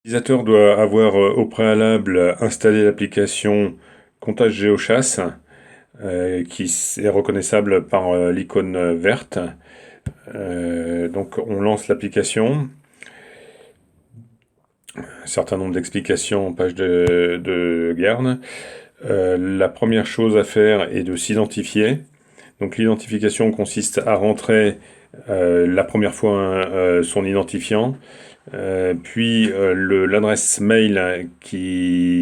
L'utilisateur doit avoir au préalable installé l'application Comptage GeoChasse qui est reconnaissable par l'icône verte. Donc on lance l'application. Un certain nombre d'explications en page de garde. La première chose à faire est de s'identifier. Donc l'identification consiste à rentrer la première fois son identifiant, puis l'adresse mail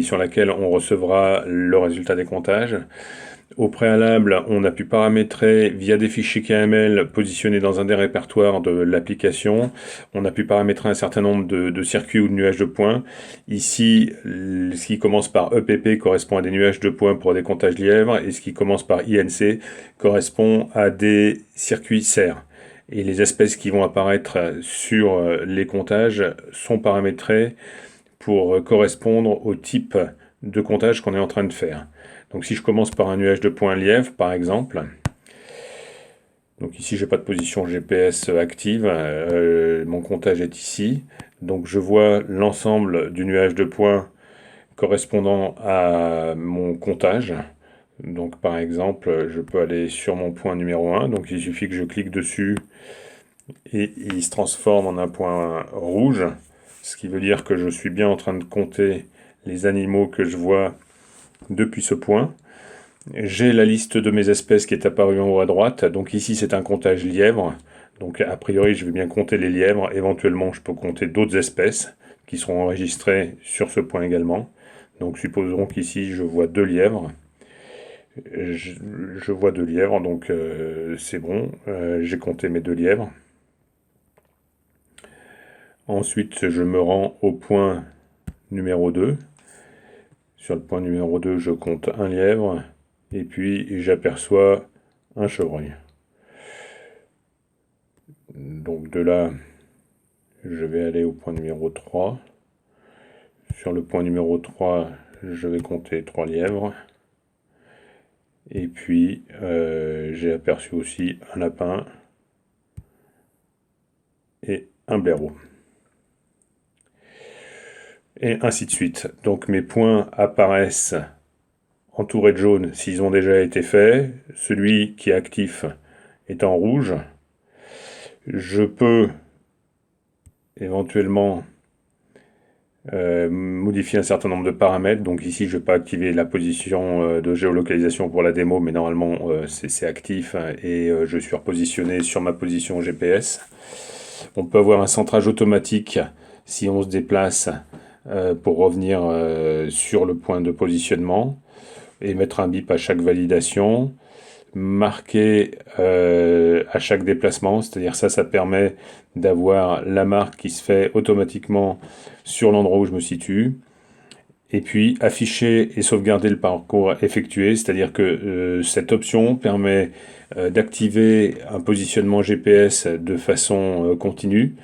sur laquelle on recevra le résultat des comptages. Au préalable, on a pu paramétrer via des fichiers KML positionnés dans un des répertoires de l'application. On a pu paramétrer un certain nombre de circuits ou de nuages de points. Ici, ce qui commence par EPP correspond à des nuages de points pour des comptages lièvres, et ce qui commence par INC correspond à des circuits CER. Et les espèces qui vont apparaître sur les comptages sont paramétrées pour correspondre au type de comptage qu'on est en train de faire. Donc si je commence par un nuage de points lièvre, par exemple, donc ici j'ai pas de position GPS active, mon comptage est ici, donc je vois l'ensemble du nuage de points correspondant à mon comptage. Donc par exemple, je peux aller sur mon point numéro 1, donc il suffit que je clique dessus et il se transforme en un point rouge, ce qui veut dire que je suis bien en train de compter les animaux que je vois depuis ce point. J'ai la liste de mes espèces qui est apparue en haut à droite, donc ici c'est un comptage lièvre, donc a priori je vais bien compter les lièvres, éventuellement je peux compter d'autres espèces qui seront enregistrées sur ce point également. Donc supposons qu'ici je vois deux lièvres. Je vois deux lièvres, donc c'est bon, j'ai compté mes deux lièvres. Ensuite, je me rends au point numéro 2. Sur le point numéro 2, je compte un lièvre, et puis j'aperçois un chevreuil. Donc de là, je vais aller au point numéro 3. Sur le point numéro 3, je vais compter 3 lièvres. Et puis, j'ai aperçu aussi un lapin et un blaireau. Et ainsi de suite. Donc mes points apparaissent entourés de jaune s'ils ont déjà été faits. Celui qui est actif est en rouge. Je peux éventuellement modifier un certain nombre de paramètres. Donc ici, je ne vais pas activer la position de géolocalisation pour la démo, mais normalement, c'est actif et je suis repositionné sur ma position GPS. On peut avoir un centrage automatique si on se déplace pour revenir sur le point de positionnement et mettre un bip à chaque validation. Marquer à chaque déplacement, c'est-à-dire ça permet d'avoir la marque qui se fait automatiquement sur l'endroit où je me situe, et puis afficher et sauvegarder le parcours effectué, c'est-à-dire que cette option permet d'activer un positionnement GPS de façon continue,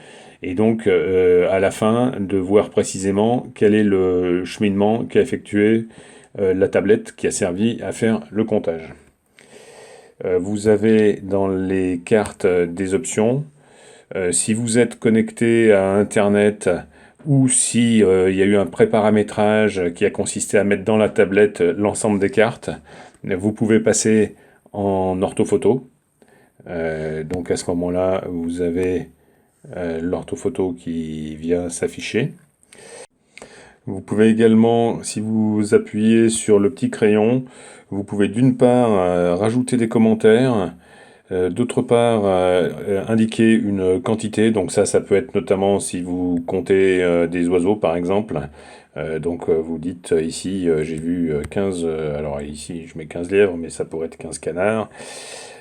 et donc à la fin de voir précisément quel est le cheminement qu'a effectué la tablette qui a servi à faire le comptage. Vous avez dans les cartes des options. Si vous êtes connecté à Internet ou si il y a eu un préparamétrage qui a consisté à mettre dans la tablette l'ensemble des cartes, vous pouvez passer en orthophoto. Donc à ce moment-là, vous avez l'orthophoto qui vient s'afficher. Vous pouvez également, si vous appuyez sur le petit crayon, vous pouvez d'une part rajouter des commentaires, d'autre part indiquer une quantité. Donc ça peut être notamment si vous comptez des oiseaux par exemple. Donc vous dites ici j'ai vu 15, alors ici je mets 15 lièvres, mais ça pourrait être 15 canards.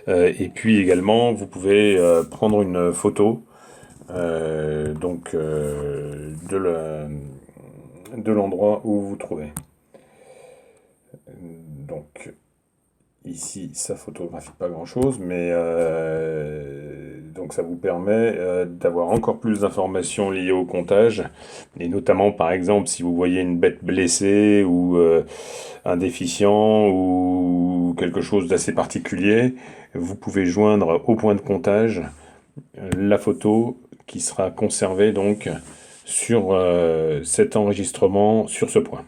Et puis également vous pouvez prendre une photo de l'endroit où vous vous trouvez. Donc ici ça photographie pas grand chose, mais donc ça vous permet d'avoir encore plus d'informations liées au comptage, et notamment par exemple si vous voyez une bête blessée ou un déficient ou quelque chose d'assez particulier, vous pouvez joindre au point de comptage la photo qui sera conservée donc sur cet enregistrement sur ce point.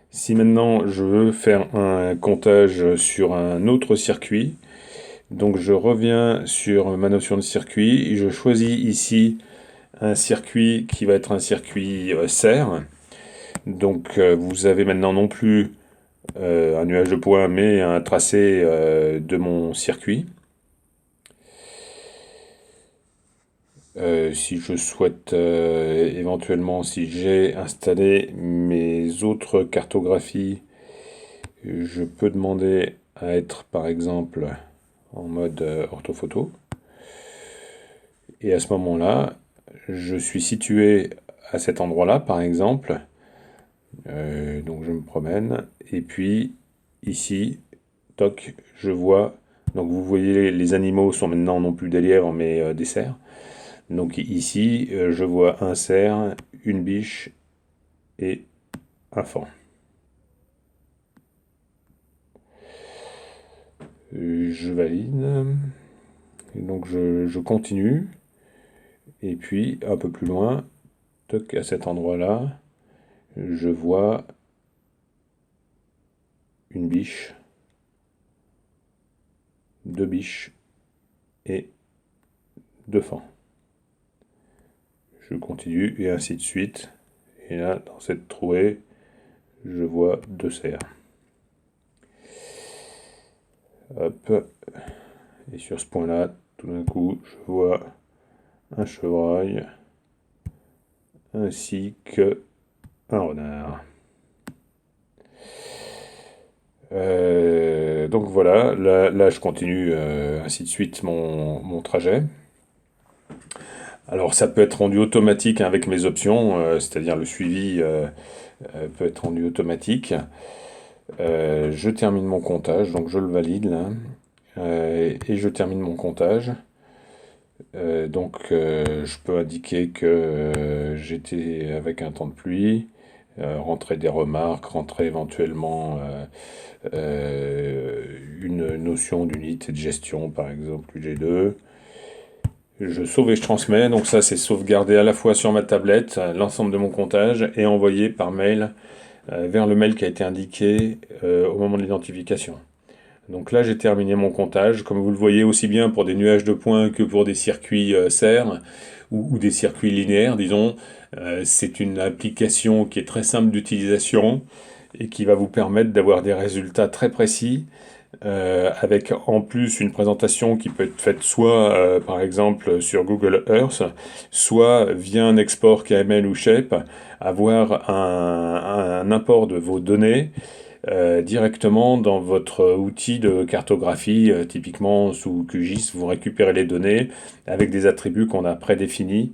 Si maintenant je veux faire un comptage sur un autre circuit, donc je reviens sur ma notion de circuit et je choisis ici un circuit qui va être un circuit serre. Donc vous avez maintenant non plus un nuage de points mais un tracé de mon circuit. Si je souhaite éventuellement, si j'ai installé mes autres cartographies, je peux demander à être par exemple en mode orthophoto. Et à ce moment-là, je suis situé à cet endroit-là par exemple. Donc je me promène et puis ici, toc, je vois. Donc vous voyez, les animaux sont maintenant non plus des lièvres mais des cerfs. Donc ici, je vois un cerf, une biche et un faon. Je valide. Et donc je continue. Et puis un peu plus loin, toc, à cet endroit-là, je vois une biche, deux biches et deux fauns. Je continue et ainsi de suite. Et là, dans cette trouée, je vois deux cerfs. Hop. Et sur ce point-là, tout d'un coup, je vois un chevreuil ainsi que un renard. Donc voilà, là je continue ainsi de suite mon trajet. Alors ça peut être rendu automatique avec mes options, c'est-à-dire le suivi peut être rendu automatique. Je termine mon comptage, donc je le valide là. Et je termine mon comptage. Donc je peux indiquer que j'étais avec un temps de pluie, rentrer des remarques, rentrer éventuellement une notion d'unité de gestion, par exemple UG2. Je sauve et je transmets, donc ça c'est sauvegardé à la fois sur ma tablette, l'ensemble de mon comptage, et envoyé par mail vers le mail qui a été indiqué au moment de l'identification. Donc là j'ai terminé mon comptage, comme vous le voyez aussi bien pour des nuages de points que pour des circuits serres ou des circuits linéaires, disons. C'est une application qui est très simple d'utilisation et qui va vous permettre d'avoir des résultats très précis avec en plus une présentation qui peut être faite soit par exemple sur Google Earth, soit via un export KML ou Shape, avoir un import de vos données directement dans votre outil de cartographie, typiquement sous QGIS, vous récupérez les données avec des attributs qu'on a prédéfinis